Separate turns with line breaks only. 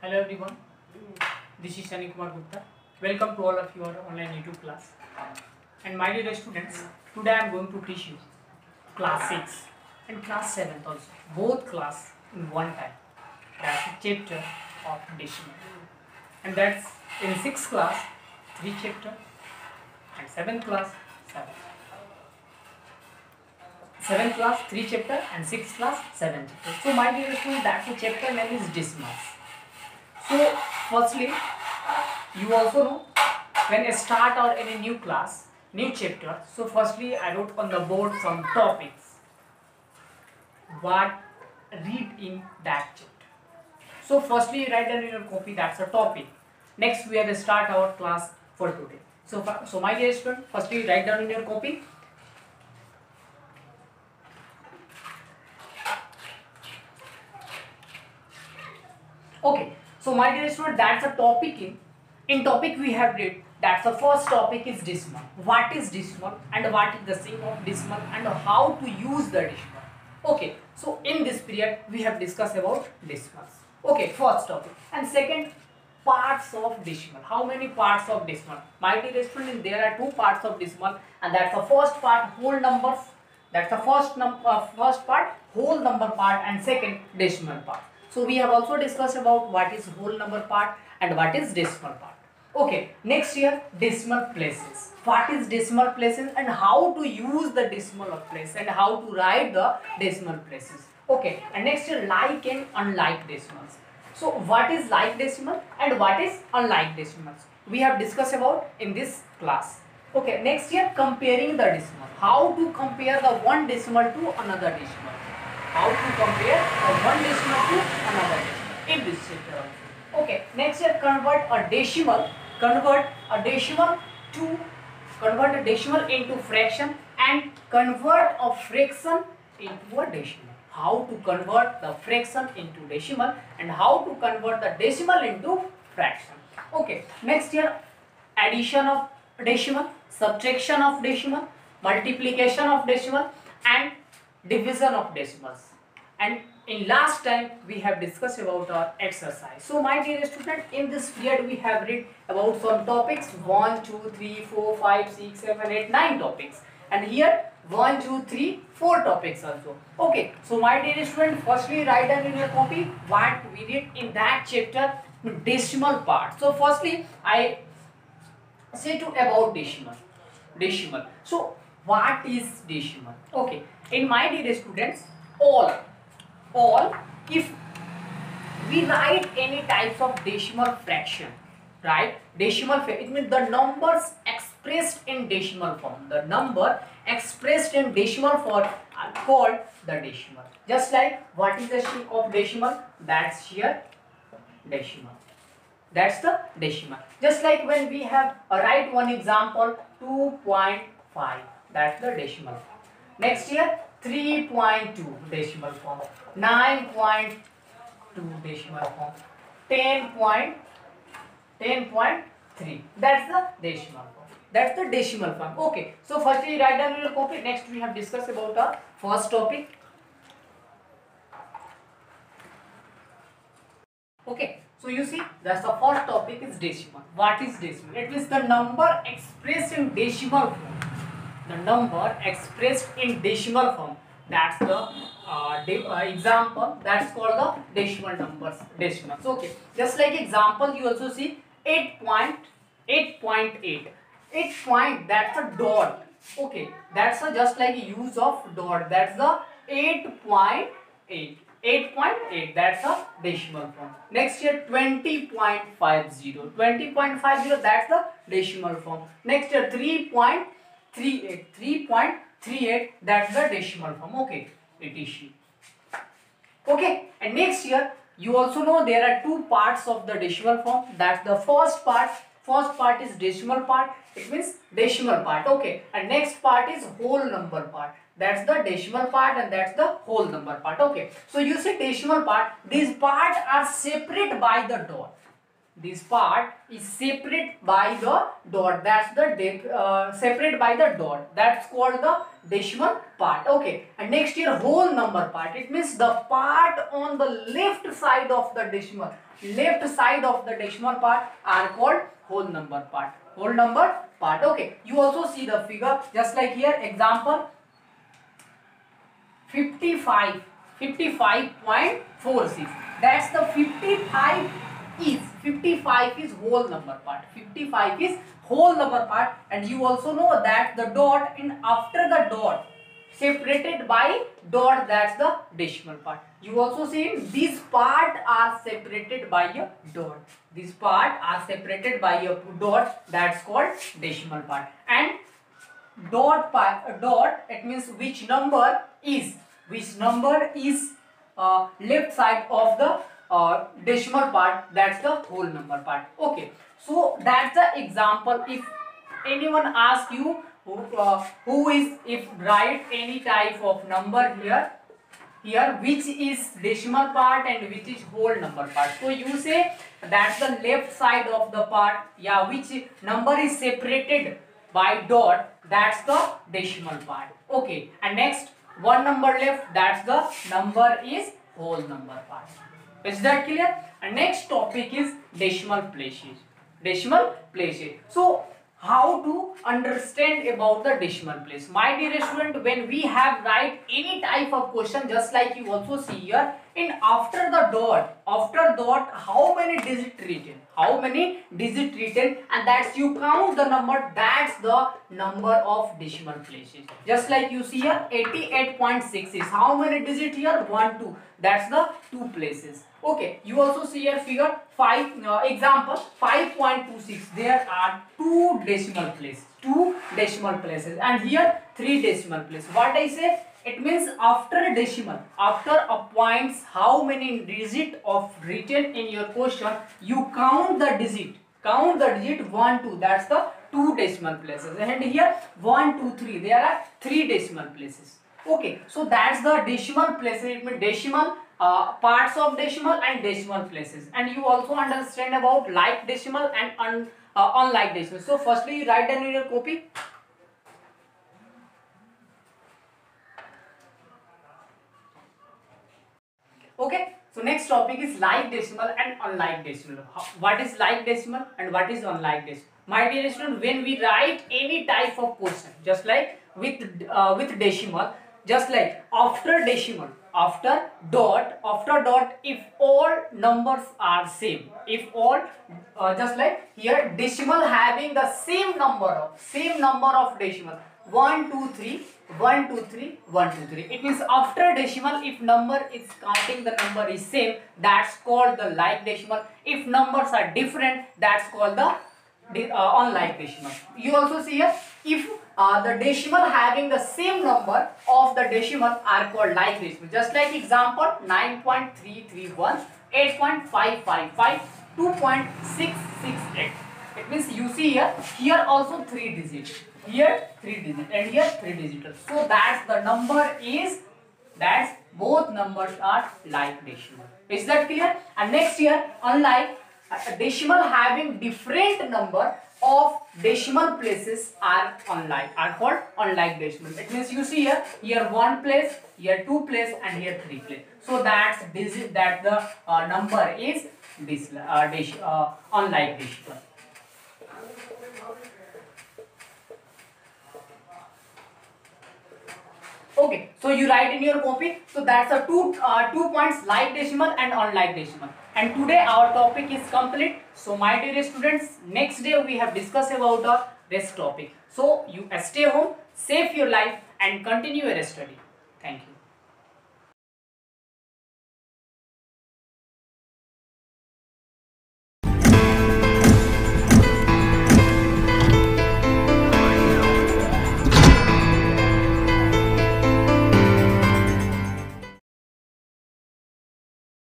Hello everyone, this is Shani Kumar Gupta. Welcome to all of your online YouTube class. And my dear students, today I am going to teach you class 6 and class 7 also. Both class in one time. That's a chapter of decimal. And that's in 6th class, 3 chapter and 7th class, 7. 7th class, 3 chapter and 6th class, 7 chapter. So my dear students, that's a chapter name is decimals. So firstly, you also know when I start or any new class, new chapter. So firstly, I wrote on the board some topics. What read in that chapter. So firstly, write down in your copy. That's a topic. Next, we have to start our class for today. So my dear student, firstly write down in your copy. Okay. So my dear student, that's a topic in topic we have read. That's the first topic is decimal. What is decimal and what is the sign of decimal and how to use the decimal. Okay, so in this period we have discussed about decimals. Okay, first topic. And second, parts of decimal. How many parts of decimal? My dear student, there are 2 parts of decimal, and that's the first part whole numbers. That's the first part whole number part, and second decimal part. So we have also discussed about what is whole number part and what is decimal part. Okay, next here decimal places. What is decimal places and how to use the decimal place and how to write the decimal places. Okay, and next here like and unlike decimals. So what is like decimal and what is unlike decimals? We have discussed about in this class. Okay, next here comparing the decimal. How to compare the one decimal to another decimal. How to compare one decimal to another decimal in this chapter. Okay, next here convert a decimal into fraction and convert a fraction into a decimal. How to convert the fraction into decimal and how to convert the decimal into fraction. Okay, next here addition of decimal, subtraction of decimal, multiplication of decimal and division of decimals. And in last time we have discussed about our exercise. So my dear student, in this period we have read about some topics 1, 2, 3, 4, 5, 6, 7, 8, 9 topics. And here 1, 2, 3, 4 topics also. Okay, so my dear student, firstly write down in your copy what we did in that chapter, decimal part. So firstly I say to about decimal. So what is decimal? Okay, in my dear students, all if we write any types of decimal fraction, right? It means the numbers expressed in decimal form. The number expressed in decimal form are called the decimal. Just like what is the shape of decimal? That's here decimal. That's the decimal. Just like when we have write one example 2.5, that's the decimal form. Next here 3.2 decimal form, 9.2 decimal form, 10.3, that's the decimal form. That's the decimal form. Okay, so firstly write down your copy. Next we have discussed about our first topic. Okay, so you see that's the first topic is decimal. What is decimal? It means the number expressed in decimal form. The number expressed in decimal form. That's the example. That's called the decimal numbers. Decimals. Okay. Just like example, you also see 8.8. 8 point. That's a dot. Okay. That's a just like use of dot. That's the 8.8. 8.8, that's a decimal form. Next here 20.50. 20.50, that's the decimal form. Next here 3.38. 3.38, that's the decimal form. Okay, etc. Okay, and next here you also know there are 2 parts of the decimal form. That's the first part is decimal part. It means decimal part. Okay, and next part is whole number part. That's the decimal part and that's the whole number part. Okay, so you see decimal part, these parts are separate by the dot. this part is separate by the dot. That's the separate by the dot. That's called the decimal part. Okay. And next here, whole number part. It means the part on the left side of the decimal. Left side of the decimal part are called whole number part. Whole number part. Okay. You also see the figure just like here. Example 55.46. That's the 55 is whole number part. 55 is whole number part, and you also know that the dot and after the dot separated by dot, that's the decimal part. You also see these part are separated by a dot. These part are separated by a dot, that's called decimal part. And dot it means which number is left side of the decimal part, that's the whole number part. Okay, so that's the example. If anyone asks you if write any type of number here which is decimal part and which is whole number part, so you say that's the left side of the part, yeah, which number is separated by dot, that's the decimal part. Okay, and next one number left, that's the number is whole number part. Is that clear? And next topic is decimal places. Decimal places. So how to understand about the decimal place? My dear student, when we have write any type of question, just like you also see here, in after dot, how many digit written? How many digit written? And that's you count the number, that's the number of decimal places. Just like you see here, 88.6 is how many digit here? 1, 2. That's the 2 places. Okay, you also see here figure 5, example 5.26. There are 2 decimal places, and here 3 decimal places. What I say? It means after decimal, after a points, how many digit of written in your question, you count the digit 1, 2. That's the 2 decimal places. And here 1, 2, 3. There are 3 decimal places. Okay, so that's the decimal places. It means decimal. Parts of decimal and decimal places, and you also understand about like decimal and unlike decimal. So firstly you write down in your copy. Okay, so next topic is like decimal and unlike decimal. What is like decimal and what is unlike decimal? My dear student, when we write any type of question, just like with decimal, just like after decimal, after dot, if all numbers are same, if all just like here decimal having the same number of decimal 1, 2, 3, 1, 2, 3, 1, 2, 3. It means after decimal, if number is counting the number is same, that's called the like decimal. If numbers are different, that's called the unlike decimal. You also see here, if the decimal having the same number of the decimal are called like decimal. Just like example 9.331, 8.555, 2.668. It means you see here also 3 digits, here 3 digits, and here 3 digits. So that's the number is, that's both numbers are like decimal. Is that clear? And next here, unlike decimal having different number of decimal places are unlike, are called unlike decimal. It means you see here 1 place, here 2 place, and here 3 place. So that's digit, that the number is this unlike decimal. Okay, so you write in your copy. So that's the two points, like decimal and unlike decimal. And today our topic is complete. So my dear students, next day we have discussed about the rest topic. So you stay home, save your life, and continue your study. Thank you.